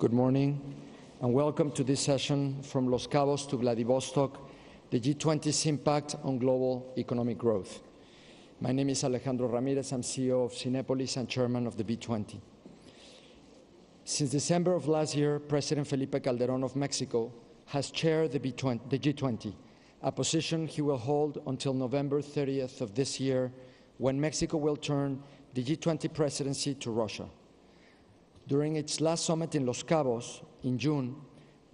good morning, and welcome to this session from Los Cabos to Vladivostok, the G20's impact on global economic growth. My name is Alejandro Ramirez. I'm CEO of Cinépolis and chairman of the B20. Since December of last year, President Felipe Calderón of Mexico has chaired the G20, a position he will hold until November 30th of this year, when Mexico will turn the G20 presidency to Russia. During its last summit in Los Cabos in June,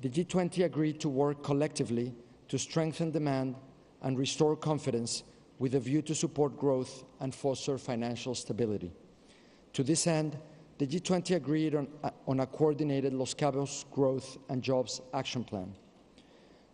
the G20 agreed to work collectively to strengthen demand and restore confidence with a view to support growth and foster financial stability. To this end, the G20 agreed on a coordinated Los Cabos Growth and Jobs Action Plan.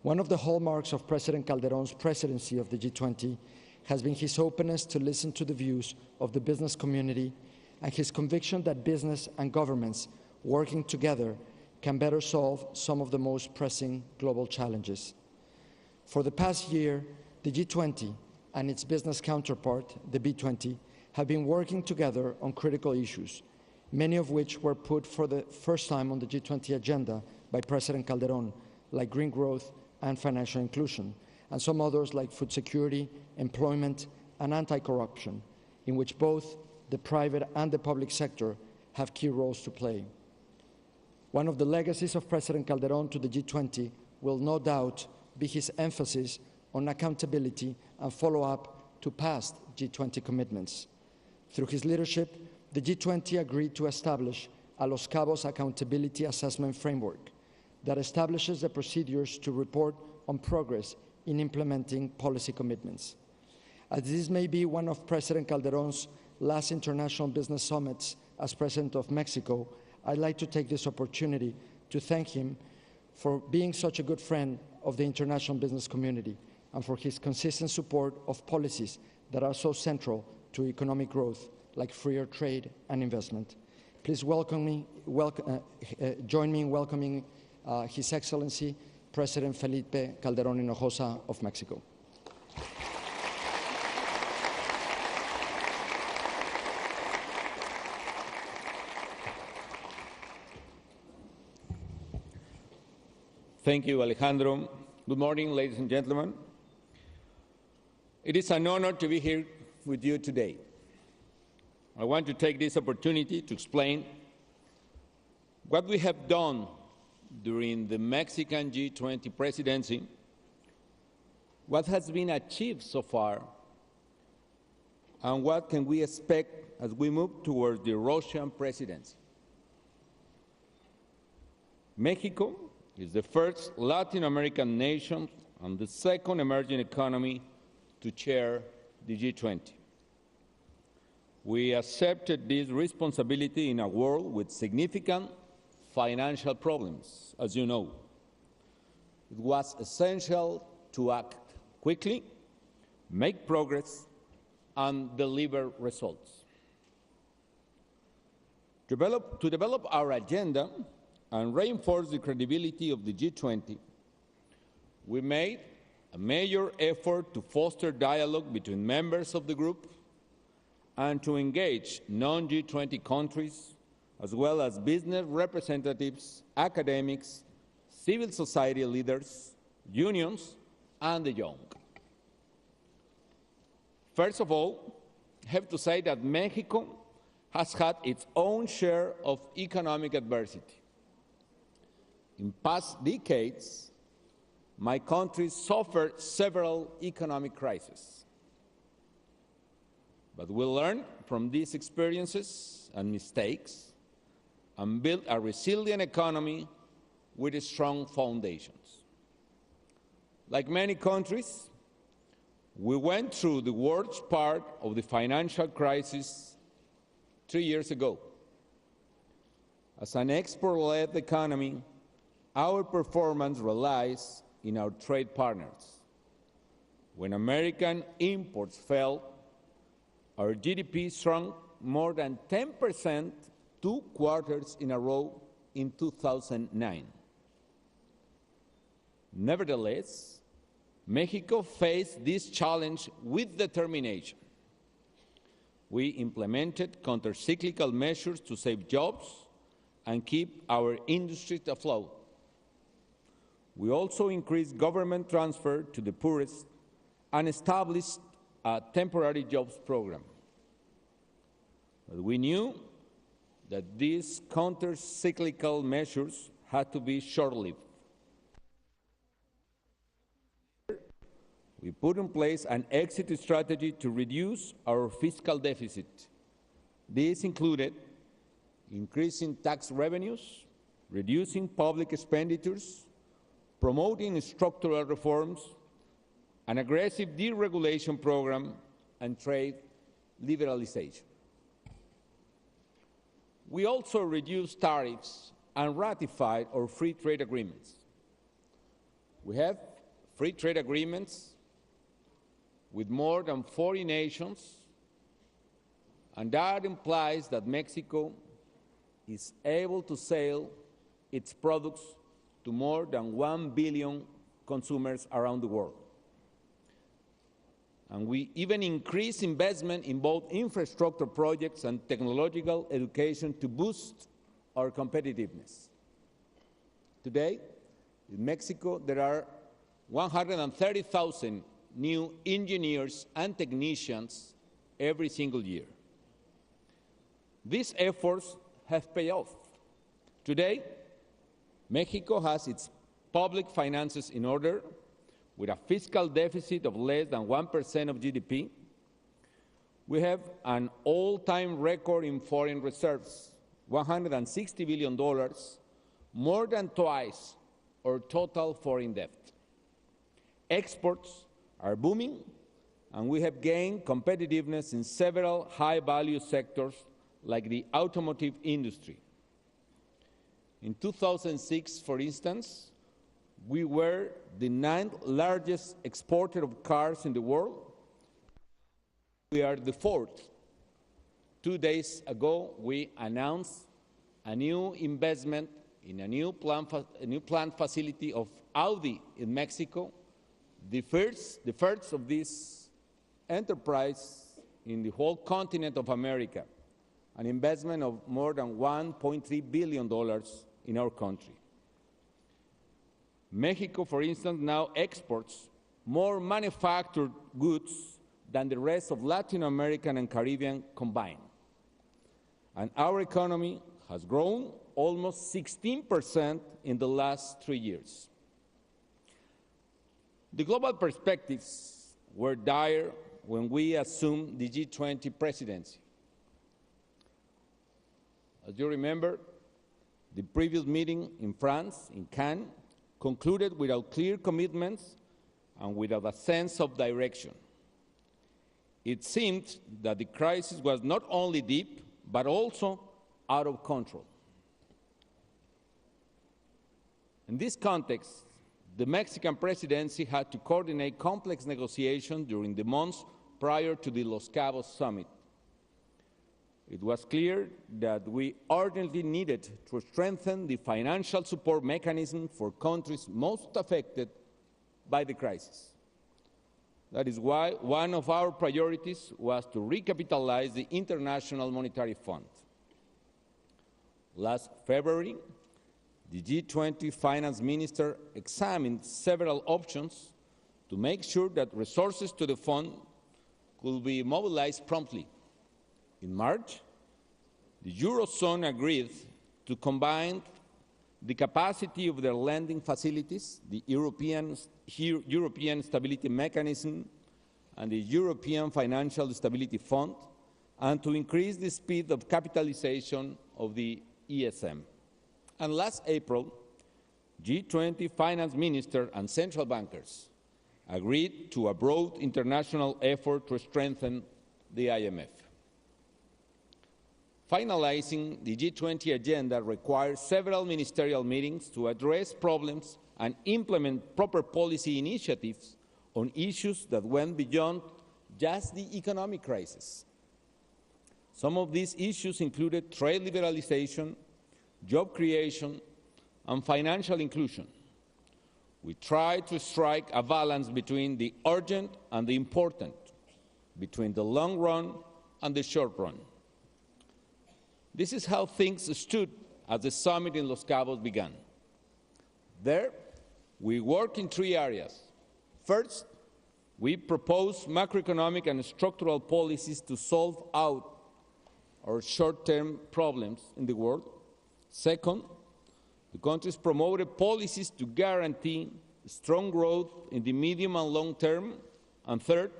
One of the hallmarks of President Calderón's presidency of the G20 has been his openness to listen to the views of the business community and his conviction that business and governments working together can better solve some of the most pressing global challenges. For the past year, the G20 and its business counterpart, the B20, have been working together on critical issues, many of which were put for the first time on the G20 agenda by President Calderón, like green growth and financial inclusion, and some others like food security, employment, and anti-corruption, in which both the private and the public sector have key roles to play. One of the legacies of President Calderón to the G20 will no doubt be his emphasis on accountability and follow-up to past G20 commitments. Through his leadership, the G20 agreed to establish a Los Cabos Accountability Assessment Framework that establishes the procedures to report on progress in implementing policy commitments. As this may be one of President Calderón's last international business summits as President of Mexico, I'd like to take this opportunity to thank him for being such a good friend of the international business community and for his consistent support of policies that are so central to economic growth, like freer trade and investment. Please join me in welcoming His Excellency President Felipe Calderón Hinojosa of Mexico. Thank you, Alejandro. Good morning, ladies and gentlemen. It is an honor to be here with you today. I want to take this opportunity to explain what we have done during the Mexican G20 presidency, what has been achieved so far, and what can we expect as we move towards the Russian presidency. Mexico is the first Latin American nation and the second emerging economy to chair the G20. We accepted this responsibility in a world with significant financial problems, as you know. It was essential to act quickly, make progress, and deliver results. To develop our agenda and reinforce the credibility of the G20, we made a major effort to foster dialogue between members of the group and to engage non-G20 countries, as well as business representatives, academics, civil society leaders, unions, and the young. First of all, I have to say that Mexico has had its own share of economic adversity. In past decades, my country suffered several economic crises. But we learned from these experiences and mistakes and built a resilient economy with strong foundations. Like many countries, we went through the worst part of the financial crisis 3 years ago. As an export-led economy, our performance relies on our trade partners. When American imports fell, our GDP shrunk more than 10% 2 quarters in a row in 2009. Nevertheless, Mexico faced this challenge with determination. We implemented counter-cyclical measures to save jobs and keep our industries afloat. We also increased government transfer to the poorest and established a temporary jobs program. But we knew that these counter-cyclical measures had to be short-lived. We put in place an exit strategy to reduce our fiscal deficit. This included increasing tax revenues, reducing public expenditures, promoting structural reforms, an aggressive deregulation program, and trade liberalization. We also reduced tariffs and ratified our free trade agreements. We have free trade agreements with more than 40 nations, and that implies that Mexico is able to sell its products to more than 1 billion consumers around the world. And we even increase investment in both infrastructure projects and technological education to boost our competitiveness. Today, in Mexico, there are 130,000 new engineers and technicians every single year. These efforts have paid off. Today, Mexico has its public finances in order, with a fiscal deficit of less than 1% of GDP. We have an all-time record in foreign reserves, $160 billion, more than twice our total foreign debt. Exports are booming, and we have gained competitiveness in several high-value sectors like the automotive industry. In 2006, for instance, we were the 9th largest exporter of cars in the world. We are the 4th. 2 days ago, we announced a new investment in a new plant facility of Audi in Mexico, the first of this enterprise in the whole continent of America, an investment of more than $1.3 billion in our country. Mexico, for instance, now exports more manufactured goods than the rest of Latin America and Caribbean combined. And our economy has grown almost 16% in the last 3 years. The global perspectives were dire when we assumed the G20 presidency. As you remember, the previous meeting in France, in Cannes, concluded without clear commitments and without a sense of direction. It seemed that the crisis was not only deep, but also out of control. In this context, the Mexican presidency had to coordinate complex negotiations during the months prior to the Los Cabos summit. It was clear that we urgently needed to strengthen the financial support mechanism for countries most affected by the crisis. That is why one of our priorities was to recapitalize the International Monetary Fund. Last February, the G20 finance minister examined several options to make sure that resources to the fund could be mobilized promptly. In March, the Eurozone agreed to combine the capacity of their lending facilities, the European Stability Mechanism and the European Financial Stability Fund, and to increase the speed of capitalization of the ESM. And last April, G20 finance ministers and central bankers agreed to a broad international effort to strengthen the IMF. Finalizing the G20 agenda requires several ministerial meetings to address problems and implement proper policy initiatives on issues that went beyond just the economic crisis. Some of these issues included trade liberalization, job creation, and financial inclusion. We tried to strike a balance between the urgent and the important, between the long run and the short run. This is how things stood as the summit in Los Cabos began. There, we work in three areas. First, we propose macroeconomic and structural policies to solve out our short-term problems in the world. Second, the countries promoted policies to guarantee strong growth in the medium and long term. And third,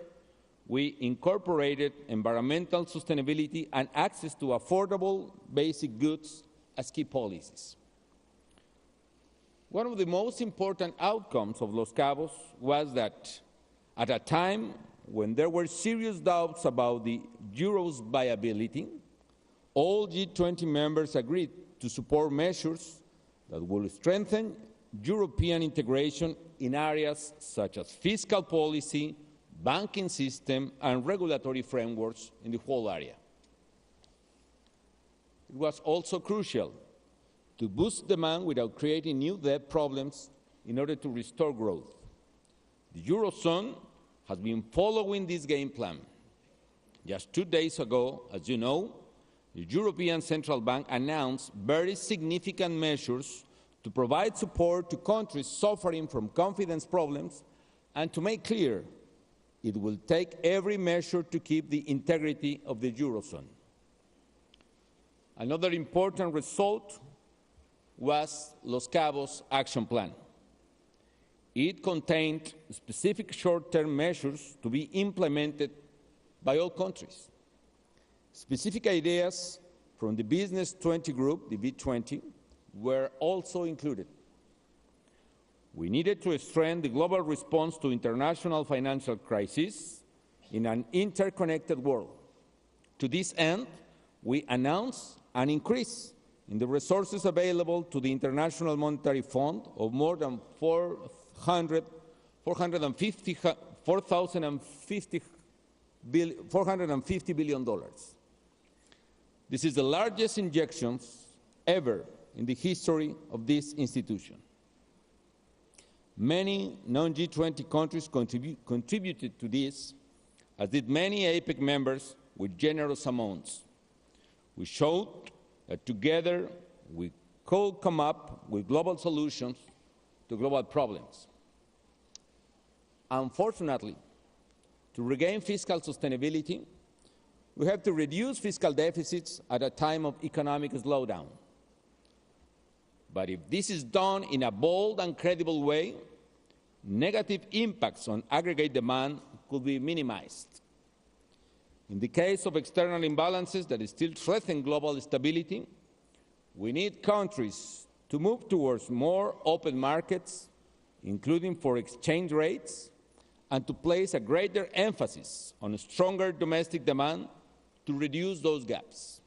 we incorporated environmental sustainability and access to affordable basic goods as key policies. One of the most important outcomes of Los Cabos was that at a time when there were serious doubts about the euro's viability, all G20 members agreed to support measures that will strengthen European integration in areas such as fiscal policy, banking system, and regulatory frameworks in the whole area. It was also crucial to boost demand without creating new debt problems in order to restore growth. The Eurozone has been following this game plan. Just 2 days ago, as you know, the European Central Bank announced very significant measures to provide support to countries suffering from confidence problems and to make clear it will take every measure to keep the integrity of the Eurozone. Another important result was Los Cabos Action Plan. It contained specific short-term measures to be implemented by all countries. Specific ideas from the Business 20 group, the B20, were also included. We needed to strengthen the global response to international financial crises in an interconnected world. To this end, we announced an increase in the resources available to the International Monetary Fund of more than $450 billion. This is the largest injections ever in the history of this institution. Many non-G20 countries contributed to this, as did many APEC members with generous amounts. We showed that together we could come up with global solutions to global problems. Unfortunately, to regain fiscal sustainability, we have to reduce fiscal deficits at a time of economic slowdown. But if this is done in a bold and credible way, negative impacts on aggregate demand could be minimized. In the case of external imbalances that still threaten global stability, we need countries to move towards more open markets, including for exchange rates, and to place a greater emphasis on stronger domestic demand to reduce those gaps.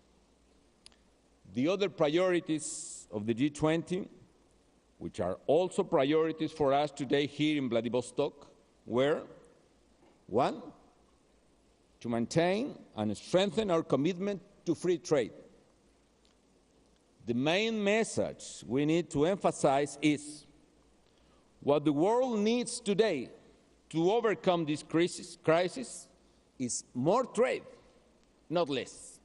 The other priorities of the G20, which are also priorities for us today here in Vladivostok, were: one, to maintain and strengthen our commitment to free trade. The main message we need to emphasize is what the world needs today to overcome this crisis is more trade, not less.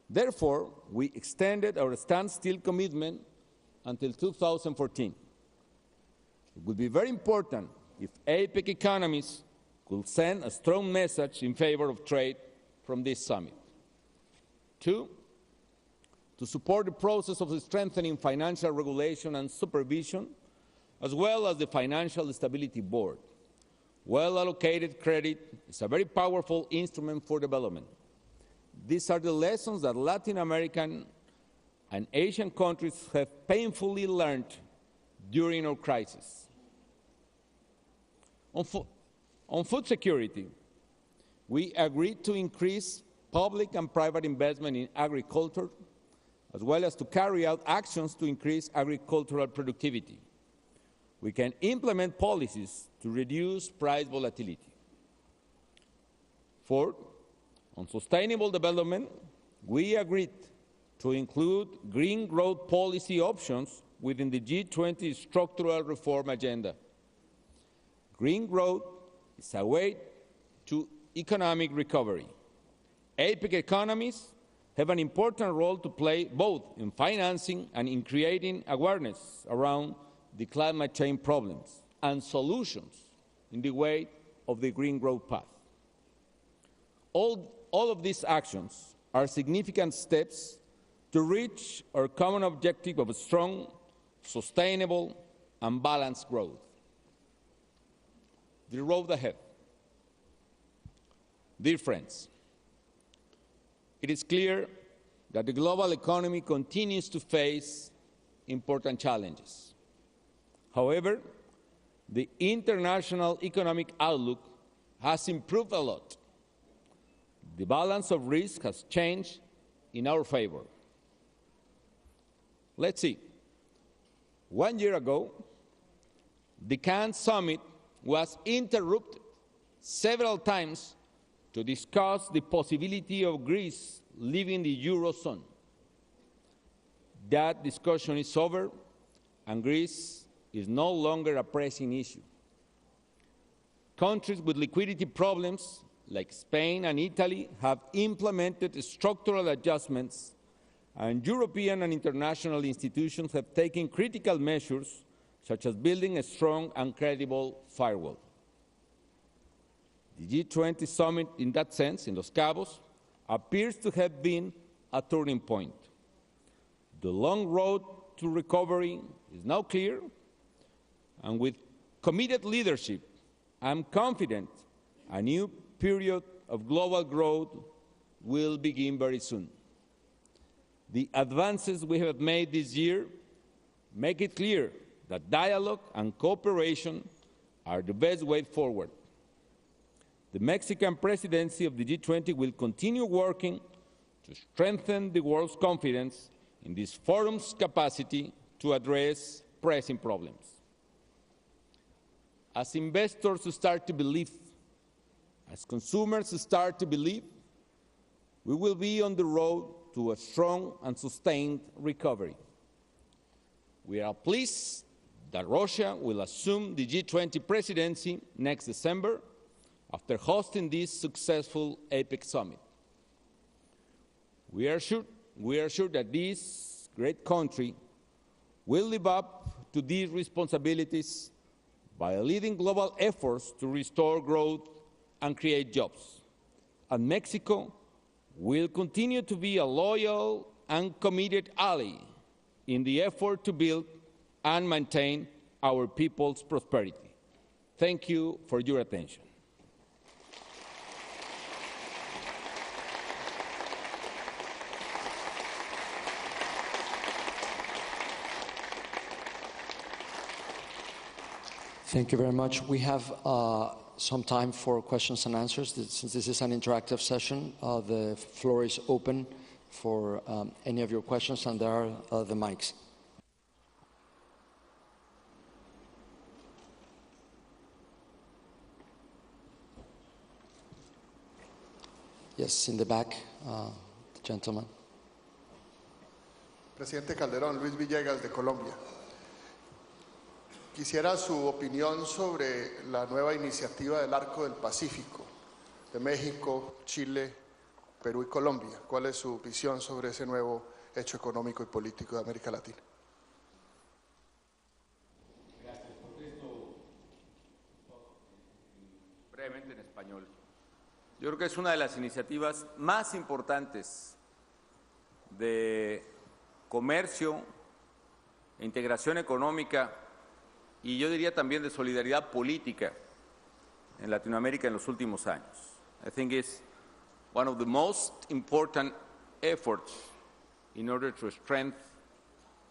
Therefore, we extended our standstill commitment until 2014. It would be very important if APEC economies could send a strong message in favor of trade from this summit. Two, to support the process of strengthening financial regulation and supervision, as well as the Financial Stability Board. Well-allocated credit is a very powerful instrument for development. These are the lessons that Latin American and Asian countries have painfully learned during our crisis. On food security, we agreed to increase public and private investment in agriculture, as well as to carry out actions to increase agricultural productivity. We can implement policies to reduce price volatility. Fourth, on sustainable development, we agreed to include green growth policy options within the G20 structural reform agenda. Green growth is a way to economic recovery. APEC economies have an important role to play both in financing and in creating awareness around the climate change problems and solutions in the way of the green growth path. All of these actions are significant steps to reach our common objective of a strong, sustainable, and balanced growth. The road ahead. Dear friends, it is clear that the global economy continues to face important challenges. However, the international economic outlook has improved a lot. The balance of risk has changed in our favor. Let's see. 1 year ago, the Cannes summit was interrupted several times to discuss the possibility of Greece leaving the Eurozone. That discussion is over, and Greece is no longer a pressing issue. Countries with liquidity problems, like Spain and Italy, have implemented structural adjustments, and European and international institutions have taken critical measures, such as building a strong and credible firewall. The G20 summit, in that sense, in Los Cabos, appears to have been a turning point. The long road to recovery is now clear, and with committed leadership, I'm confident a new period of global growth will begin very soon. The advances we have made this year make it clear that dialogue and cooperation are the best way forward. The Mexican presidency of the G20 will continue working to strengthen the world's confidence in this forum's capacity to address pressing problems. As investors start to believe, as consumers start to believe, we will be on the road to a strong and sustained recovery. We are pleased that Russia will assume the G20 presidency next December after hosting this successful APEC summit. We are sure that this great country will live up to these responsibilities by leading global efforts to restore growth and create jobs. And Mexico will continue to be a loyal and committed ally in the effort to build and maintain our people's prosperity. Thank you for your attention. Thank you very much. We have some time for questions and answers. Since this is an interactive session, the floor is open for any of your questions, and there are the mics. Yes, in the back, the gentleman. Presidente Calderón, Luis Villegas de Colombia. Quisiera su opinión sobre la nueva iniciativa del Arco del Pacífico de México, Chile, Perú y Colombia. ¿Cuál es su visión sobre ese nuevo hecho económico y político de América Latina? Gracias. Contesto brevemente en español. Yo creo que es una de las iniciativas más importantes de comercio e integración económica, y yo diría también de solidaridad política en Latinoamérica en los últimos años. I think it's one of the most important efforts in order to strengthen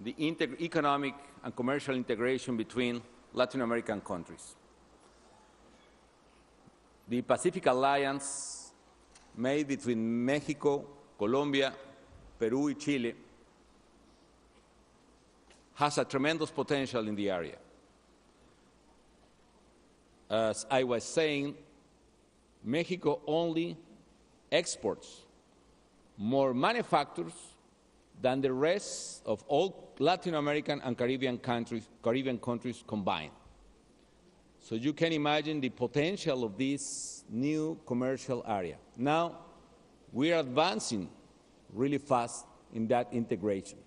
the economic and commercial integration between Latin American countries. The Pacific Alliance made between Mexico, Colombia, Peru, and Chile has a tremendous potential in the area. As I was saying, Mexico only exports more manufactures than the rest of all Latin American and Caribbean countries combined. So you can imagine the potential of this new commercial area. Now, we are advancing really fast in that integration.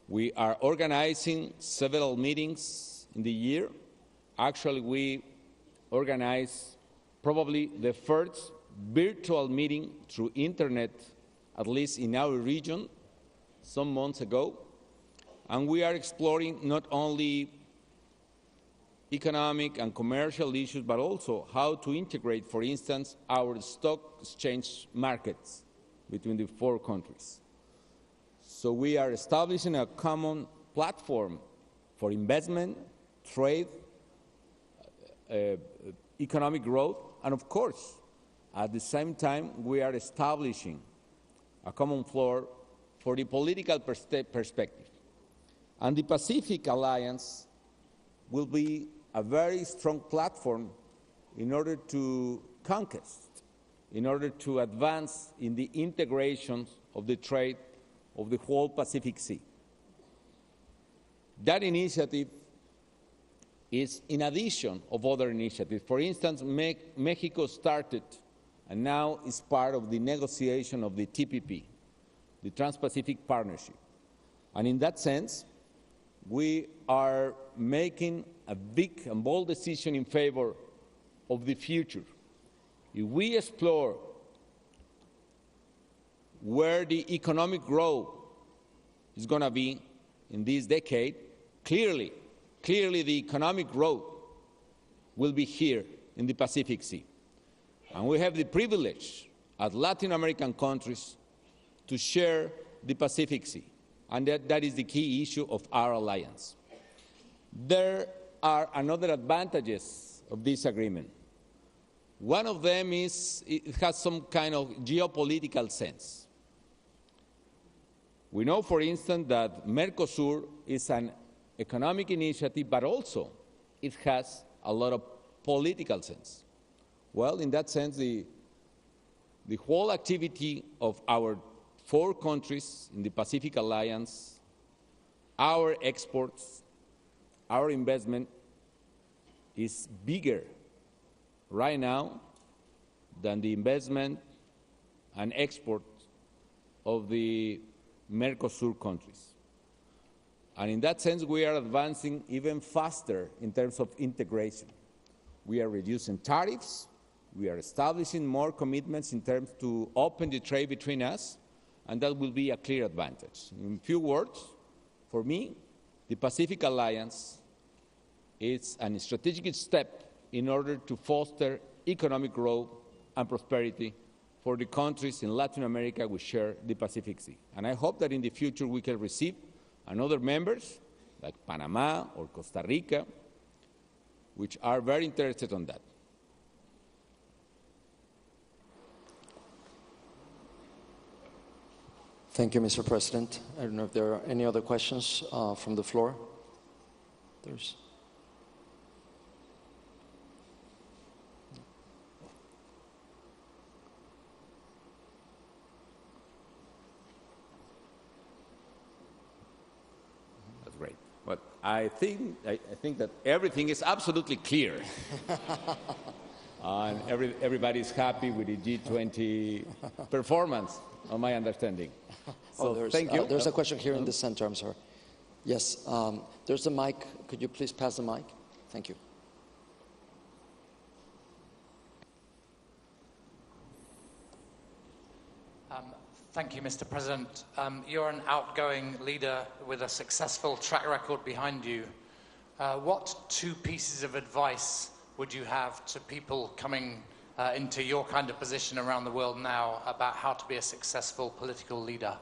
We are organizing several meetings in the year. Actually, we organized probably the first virtual meeting through internet, at least in our region, some months ago. And we are exploring not only economic and commercial issues, but also how to integrate, for instance, our stock exchange markets between the 4 countries. So we are establishing a common platform for investment, trade, economic growth, and of course, at the same time, we are establishing a common floor for the political perspective. And the Pacific Alliance will be a very strong platform in order to conquest, in order to advance in the integration of the trade of the whole Pacific Sea. That initiative is in addition of other initiatives. For instance, Mexico started and now is part of the negotiation of the TPP, the Trans-Pacific Partnership. And in that sense, we are making a big and bold decision in favor of the future. If we explore where the economic growth is going to be in this decade, clearly the economic growth will be here in the Pacific Sea. And we have the privilege as Latin American countries to share the Pacific Sea. And that is the key issue of our alliance. There are another advantages of this agreement. One of them is it has some kind of geopolitical sense. We know, for instance, that Mercosur is an economic initiative, but also it has a lot of political sense. Well, in that sense, the whole activity of our 4 countries in the Pacific Alliance, our exports, our investment is bigger right now than the investment and export of the Mercosur countries. And in that sense, we are advancing even faster in terms of integration. We are reducing tariffs. We are establishing more commitments in terms to open the trade between us, and that will be a clear advantage. In few words, for me, the Pacific Alliance is a strategic step in order to foster economic growth and prosperity for the countries in Latin America which share the Pacific Sea. And I hope that in the future we can receive another members like Panama or Costa Rica, which are very interested on that. Thank you, Mr. President. I don't know if there are any other questions from the floor. There's. That's great. But I think that everything is absolutely clear. And everybody's happy with the G20 performance, on my understanding. So thank you. There's a question here in the center, I'm sorry. Yes, there's a mic. Could you please pass the mic? Thank you. Thank you, Mr. President. You're an outgoing leader with a successful track record behind you. What 2 pieces of advice would you have to people coming into your kind of position around the world now about how to be a successful political leader?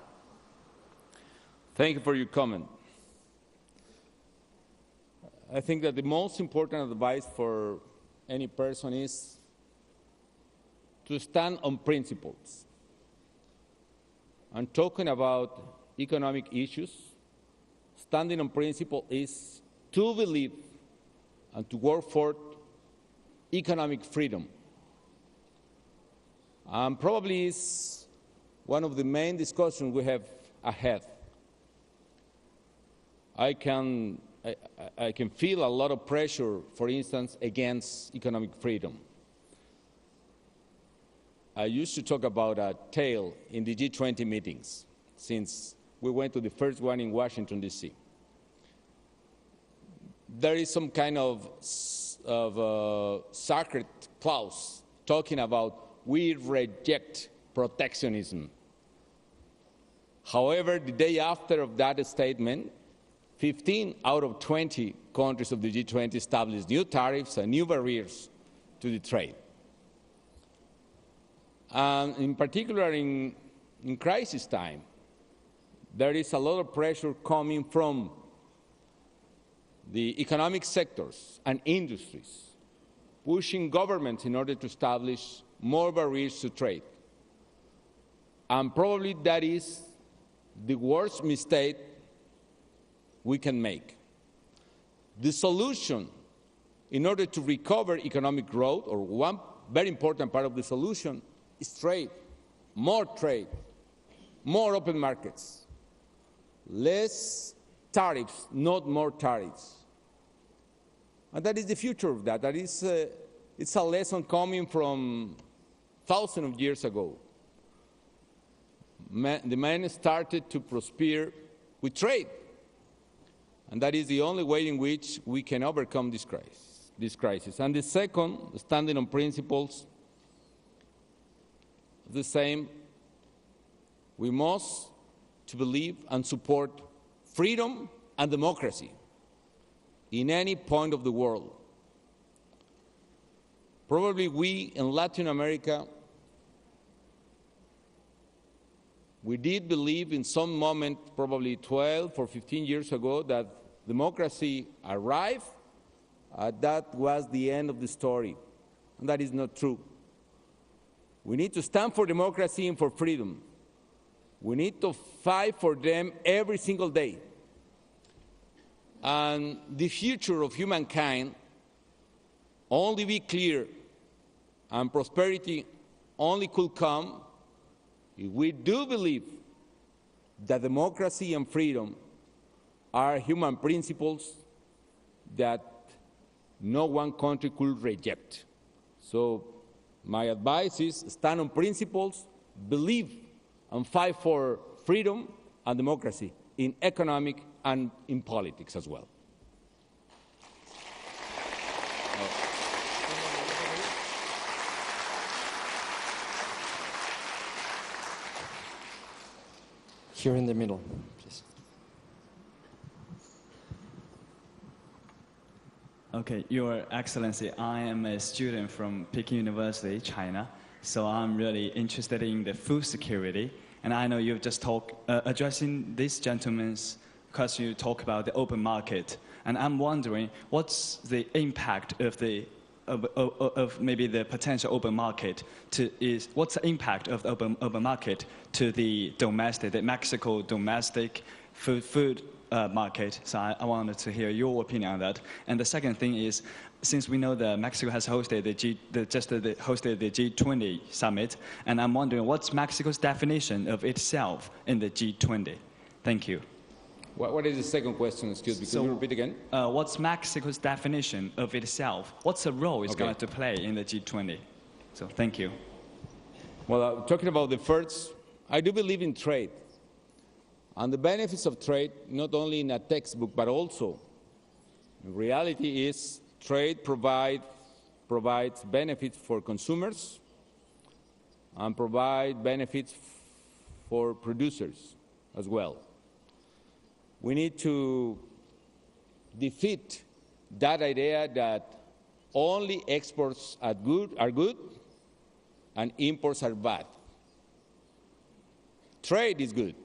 Thank you for your comment. I think that the most important advice for any person is to stand on principles. And talking about economic issues, standing on principle is to believe and to work for economic freedom. And probably is one of the main discussions we have ahead. I can feel a lot of pressure, for instance, against economic freedom. I used to talk about a tale in the G20 meetings, since we went to the first one in Washington, D.C. There is some kind of sacred clause talking about we reject protectionism. However, the day after of that statement, 15 out of 20 countries of the G20 established new tariffs and new barriers to the trade. And in particular, in crisis time, there is a lot of pressure coming from the economic sectors and industries, pushing governments in order to establish more barriers to trade. And probably that is the worst mistake we can make. The solution, in order to recover economic growth, or one very important part of the solution, is trade, more open markets, less tariffs, not more tariffs. And that is the future of that. That is, it's a lesson coming from thousands of years ago. The man started to prosper with trade. And that is the only way in which we can overcome this crisis. And the second, standing on principles, the same. We must to believe and support freedom and democracy in any point of the world. Probably we in Latin America, we did believe in some moment, probably 12 or 15 years ago, that democracy arrived, that was the end of the story. And that is not true. We need to stand for democracy and for freedom. We need to fight for them every single day. And the future of humankind only be clear, and prosperity only could come if we do believe that democracy and freedom are human principles that no one country could reject. So my advice is stand on principles, believe and fight for freedom and democracy in economic and in politics as well. Here in the middle, please. Okay, Your Excellency, I am a student from Peking University, China, so I'm really interested in the food security. And I know you've just addressing this gentleman's question, you talk about the open market. And I'm wondering, what's the impact of maybe the potential open market what's the impact of the open market to the Mexico domestic food market? So I wanted to hear your opinion on that. And the second thing is, since we know that Mexico has hosted the G20 summit, and I'm wondering what's Mexico's definition of itself in the G20? Thank you. What is the second question? Excuse me. Can you repeat again? What's Mexico's definition of itself? What's the role it's going to play in the G20? So thank you. Well, talking about the first, I do believe in trade. And the benefits of trade, not only in a textbook, but also in reality is trade provides benefits for consumers and provides benefits for producers as well. We need to defeat that idea that only exports are good and imports are bad. Trade is good,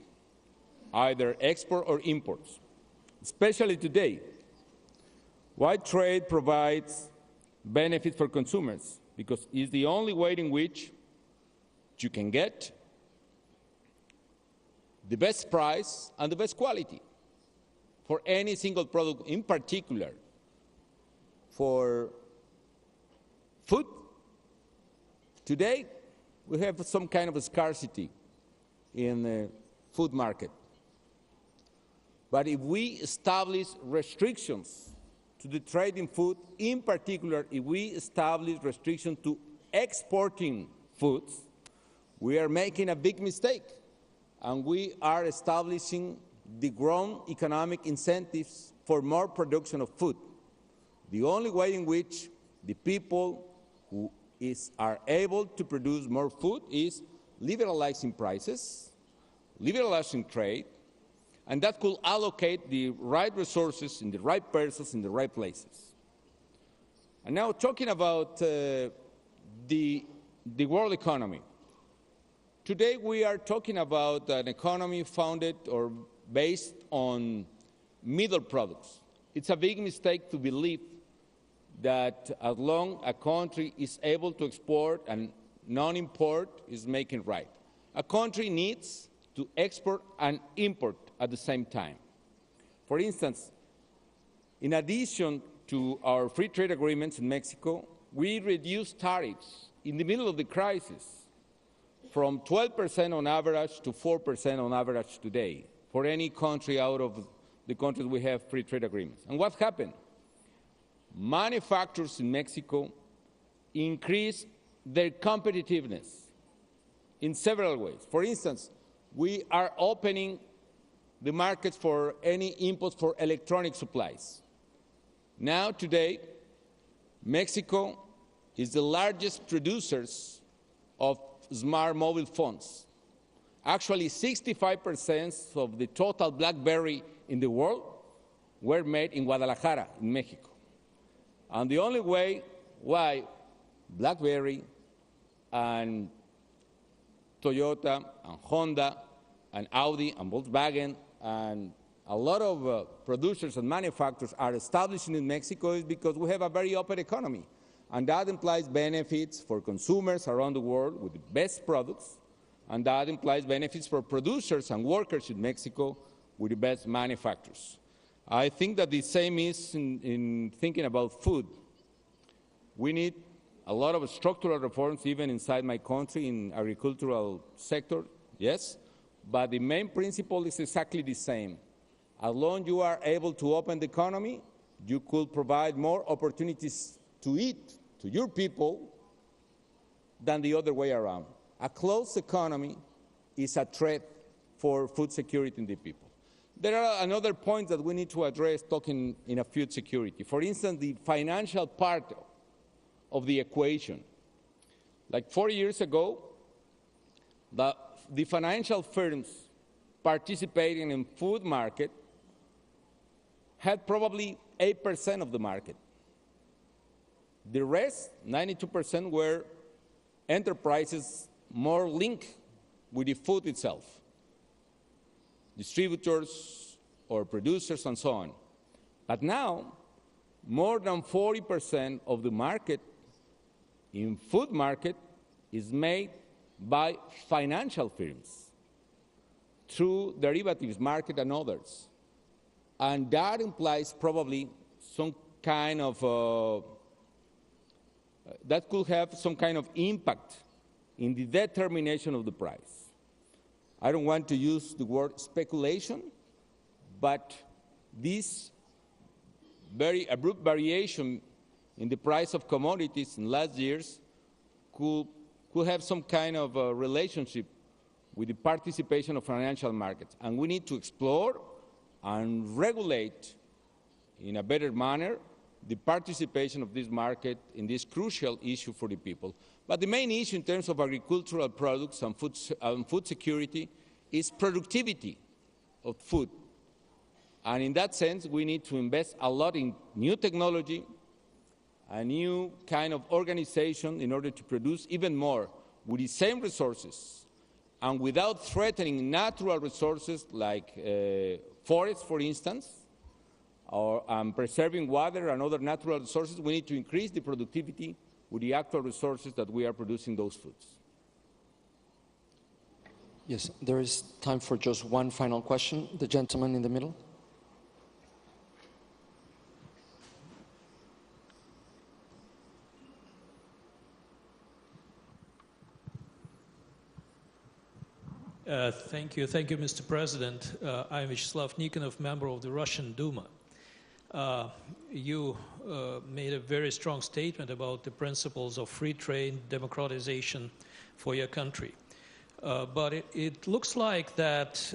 either export or imports, especially today. Why trade provides benefit for consumers? Because it's the only way in which you can get the best price and the best quality for any single product, in particular for food. Today, we have some kind of a scarcity in the food market. But if we establish restrictions to the trade in food, in particular, if we establish restrictions to exporting foods, we are making a big mistake, and we are establishing the wrong economic incentives for more production of food. The only way in which the people who are able to produce more food is liberalizing prices, liberalizing trade, and that could allocate the right resources in the right persons in the right places. And now talking about the world economy. Today we are talking about an economy founded or based on middle products. It's a big mistake to believe that as long a country is able to export and non-import is making right. A country needs to export and import at the same time. For instance, in addition to our free trade agreements in Mexico, we reduced tariffs in the middle of the crisis from 12% on average to 4% on average today for any country out of the countries we have free trade agreements. And what happened? Manufacturers in Mexico increased their competitiveness in several ways. For instance, we are opening the markets for any imports for electronic supplies. Now, today, Mexico is the largest producers of smart mobile phones. Actually, 65% of the total BlackBerry in the world were made in Guadalajara, in Mexico. And the only way why BlackBerry and Toyota and Honda and Audi and Volkswagen and a lot of producers and manufacturers are establishing in Mexico is because we have a very open economy. And that implies benefits for consumers around the world with the best products, and that implies benefits for producers and workers in Mexico with the best manufacturers. I think that the same is in thinking about food. We need a lot of structural reforms even inside my country in agricultural sector, yes, but the main principle is exactly the same. As long as you are able to open the economy, you could provide more opportunities to eat to your people than the other way around. A closed economy is a threat for food security in the people. There are another points that we need to address talking in a food security. For instance, the financial part of the equation. Like 4 years ago, the financial firms participating in food market had probably 8% of the market. The rest, 92%, were enterprises more linked with the food itself, distributors or producers and so on. But now, more than 40% of the market in food market is made by financial firms through derivatives market and others. And that implies probably some kind of that could have some kind of impact in the determination of the price. I don't want to use the word speculation, but this very abrupt variation in the price of commodities in last years could have some kind of relationship with the participation of financial markets. And we need to explore and regulate in a better manner the participation of this market in this crucial issue for the people. But the main issue in terms of agricultural products and food security is productivity of food. And in that sense, we need to invest a lot in new technology, a new kind of organization in order to produce even more with the same resources and without threatening natural resources like forests, for instance, or preserving water and other natural resources. We need to increase the productivity with the actual resources that we are producing those foods. Yes, there is time for just one final question. The gentleman in the middle. Thank you, Mr. President. I'm Vyacheslav Nikonov, member of the Russian Duma. You made a very strong statement about the principles of free trade, democratization for your country. But it looks like that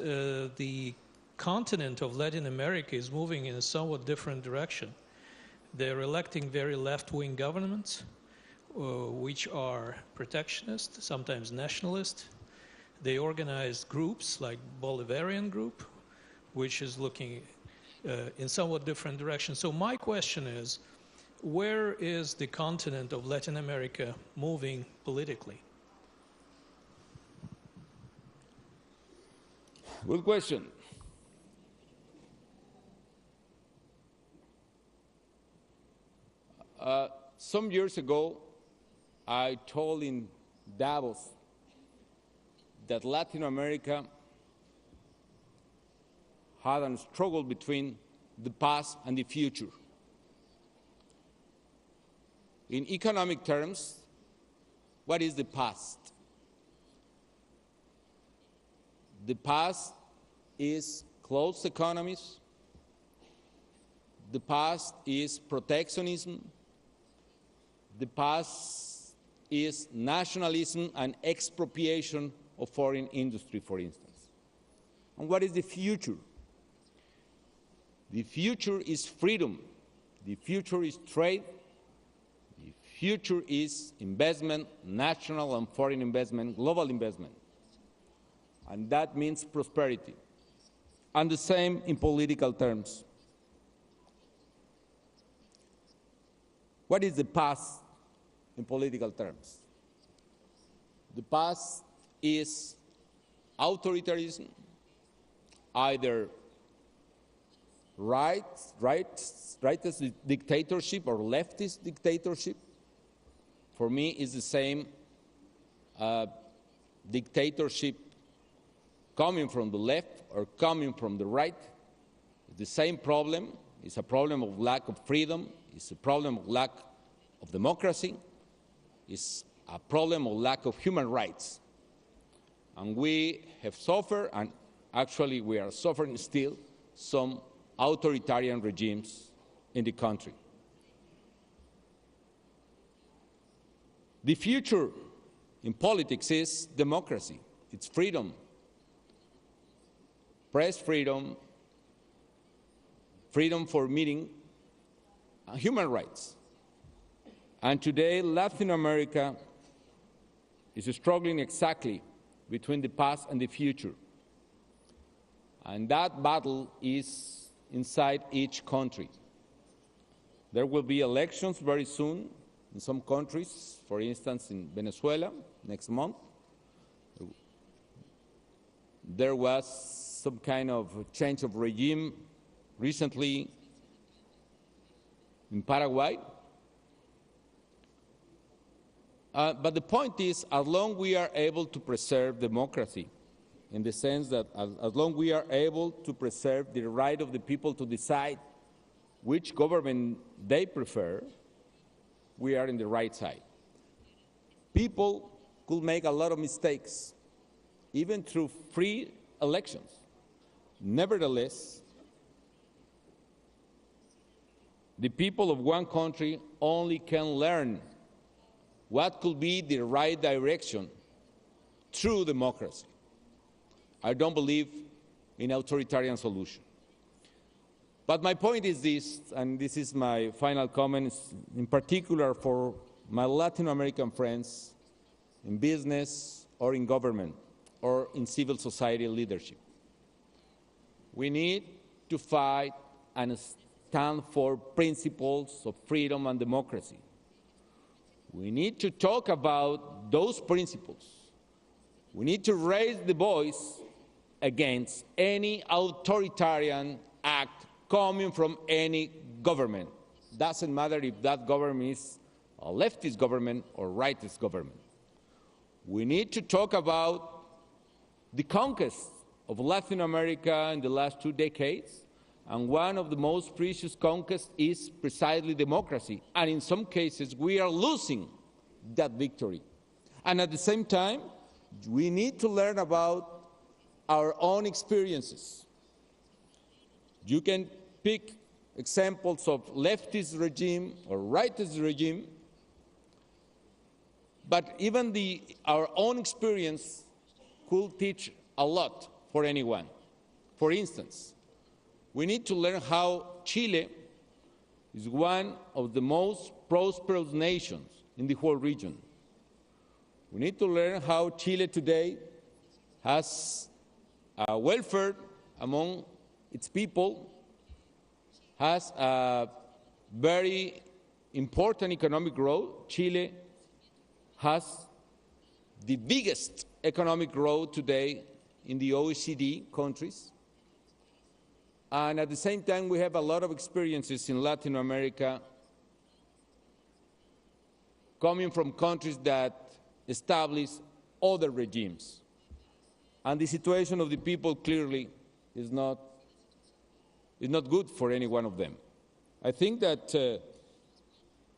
the continent of Latin America is moving in a somewhat different direction. They're electing very left-wing governments, which are protectionist, sometimes nationalist. They organize groups like Bolivarian group, which is looking in somewhat different direction. So my question is, where is the continent of Latin America moving politically? Good question. Some years ago, I told in Davos that Latin America had a struggle between the past and the future. In economic terms, what is the past? The past is closed economies. The past is protectionism. The past is nationalism and expropriation of foreign industry, for instance. And what is the future? The future is freedom. The future is trade. The future is investment, national and foreign investment, global investment. And that means prosperity. And the same in political terms. What is the past in political terms? The past is authoritarianism, either rightist dictatorship or leftist dictatorship. For me, it's the same dictatorship coming from the left or coming from the right. It's the same problem. It's a problem of lack of freedom. It's a problem of lack of democracy. It's a problem of lack of human rights. And we have suffered, and actually we are suffering still, some authoritarian regimes in the country. The future in politics is democracy. It's freedom. Press freedom, freedom for meeting, human rights. And today, Latin America is struggling exactly between the past and the future. And that battle is inside each country. There will be elections very soon in some countries, for instance, in Venezuela next month. There was some kind of change of regime recently in Paraguay. But the point is, as long as we are able to preserve democracy, in the sense that as long as we are able to preserve the right of the people to decide which government they prefer, we are in the right side. People could make a lot of mistakes, even through free elections. Nevertheless, the people of one country only can learn what could be the right direction through democracy. I don't believe in authoritarian solution. But my point is this, and this is my final comment, in particular for my Latin American friends in business or in government or in civil society leadership. We need to fight and stand for principles of freedom and democracy. We need to talk about those principles. We need to raise the voice against any authoritarian act coming from any government. Doesn't matter if that government is a leftist government or rightist government. We need to talk about the conquest of Latin America in the last 2 decades, and one of the most precious conquests is precisely democracy. And in some cases, we are losing that victory. And at the same time, we need to learn about our own experiences. You can pick examples of leftist regime or rightist regime, but even our own experience could teach a lot for anyone. For instance, we need to learn how Chile is one of the most prosperous nations in the whole region. We need to learn how Chile today has welfare among its people, has a very important economic growth. Chile has the biggest economic growth today in the OECD countries. And at the same time, we have a lot of experiences in Latin America coming from countries that establish other regimes. And the situation of the people clearly is not good for any one of them. I think that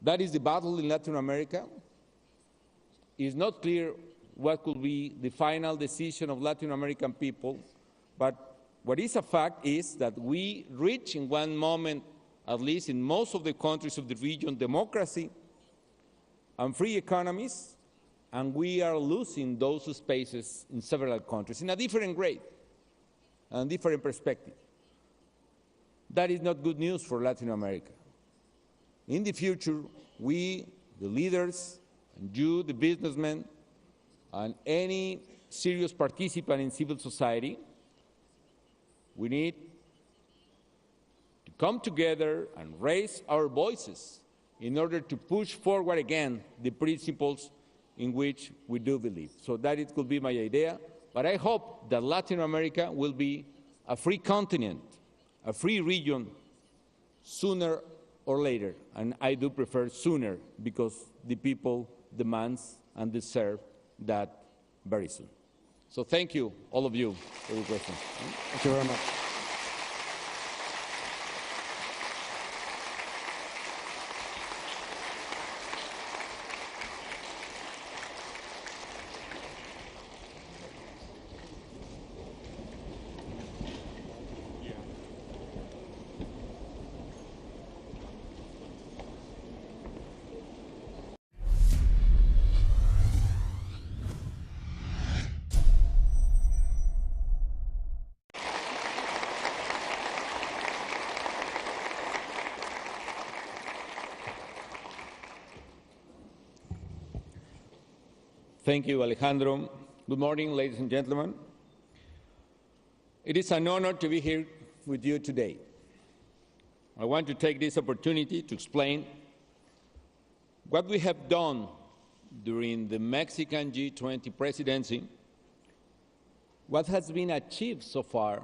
that is the battle in Latin America. It's not clear what could be the final decision of Latin American people, but what is a fact is that we reach in one moment, at least in most of the countries of the region, democracy and free economies, and we are losing those spaces in several countries in a different grade and different perspective. That is not good news for Latin America. In the future, we, the leaders, and you, the businessmen, and any serious participant in civil society, we need to come together and raise our voices in order to push forward again the principles in which we do believe. So that it could be my idea, but I hope that Latin America will be a free continent, a free region, sooner or later, and I do prefer sooner because the people demand and deserve that very soon. So thank you, all of you, for your questions. Thank you very much. Thank you, Alejandro. Good morning, ladies and gentlemen. It is an honor to be here with you today. I want to take this opportunity to explain what we have done during the Mexican G20 presidency, what has been achieved so far,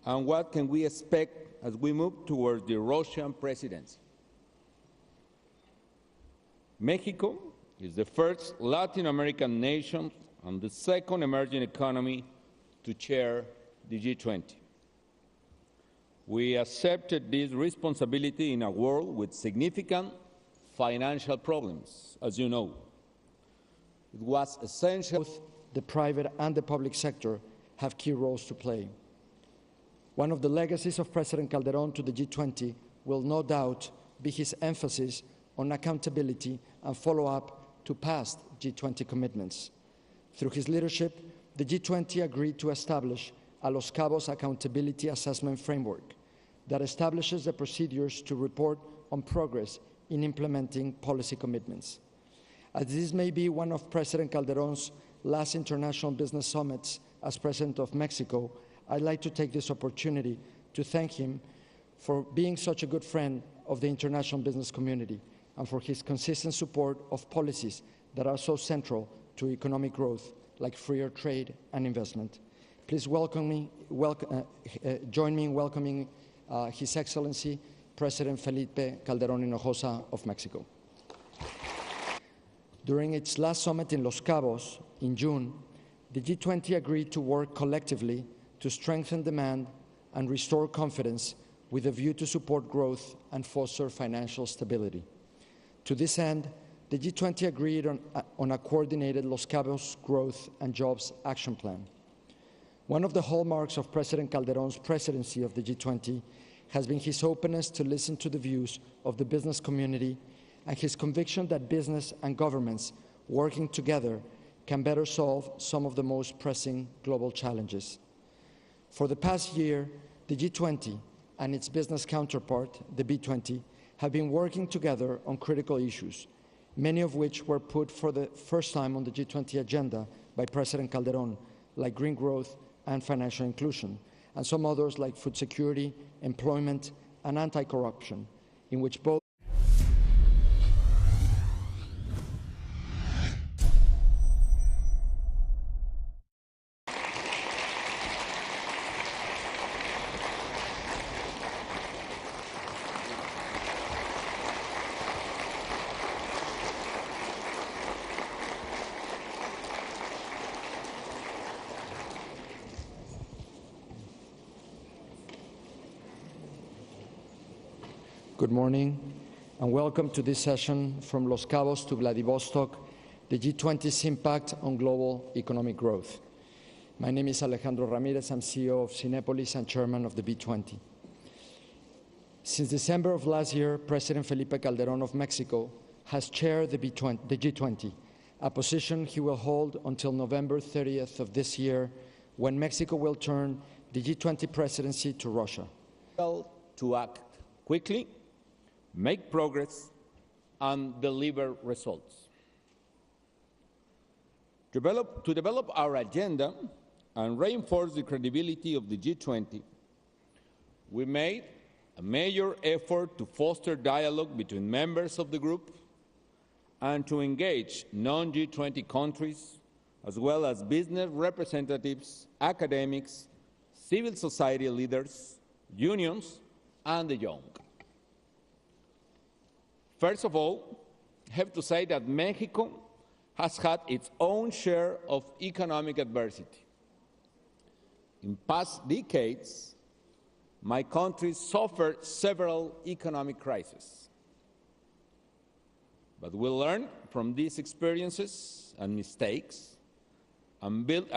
and what can we expect as we move towards the Russian presidency. Mexico is the first Latin American nation and the second emerging economy to chair the G20. We accepted this responsibility in a world with significant financial problems, as you know. It was essential. Both the private and the public sector have key roles to play. One of the legacies of President Calderón to the G20 will no doubt be his emphasis on accountability and follow-up to past G20 commitments. Through his leadership, the G20 agreed to establish a Los Cabos Accountability Assessment Framework that establishes the procedures to report on progress in implementing policy commitments. As this may be one of President Calderón's last international business summits as President of Mexico, I'd like to take this opportunity to thank him for being such a good friend of the international business community and for his consistent support of policies that are so central to economic growth, like freer trade and investment. Please join me in welcoming His Excellency, President Felipe Calderón Hinojosa of Mexico. During its last summit in Los Cabos in June, the G20 agreed to work collectively to strengthen demand and restore confidence with a view to support growth and foster financial stability. To this end, the G20 agreed on a coordinated Los Cabos Growth and Jobs Action Plan. One of the hallmarks of President Calderón's presidency of the G20 has been his openness to listen to the views of the business community and his conviction that business and governments working together can better solve some of the most pressing global challenges. For the past year, the G20 and its business counterpart, the B20, have been working together on critical issues, many of which were put for the first time on the G20 agenda by President Calderón, like green growth and financial inclusion, and some others like food security, employment, and anti-corruption, in which both Good morning, and welcome to this session from Los Cabos to Vladivostok, the G20's impact on global economic growth. My name is Alejandro Ramirez. I'm CEO of Cinépolis and chairman of the B20. Since December of last year, President Felipe Calderón of Mexico has chaired the G20, a position he will hold until November 30th of this year, when Mexico will turn the G20 presidency to Russia. To act quickly, make progress, and deliver results. To develop our agenda and reinforce the credibility of the G20, we made a major effort to foster dialogue between members of the group and to engage non-G20 countries, as well as business representatives, academics, civil society leaders, unions, and the young. First of all, I have to say that Mexico has had its own share of economic adversity. In past decades, my country suffered several economic crises. But we learned from these experiences and mistakes and built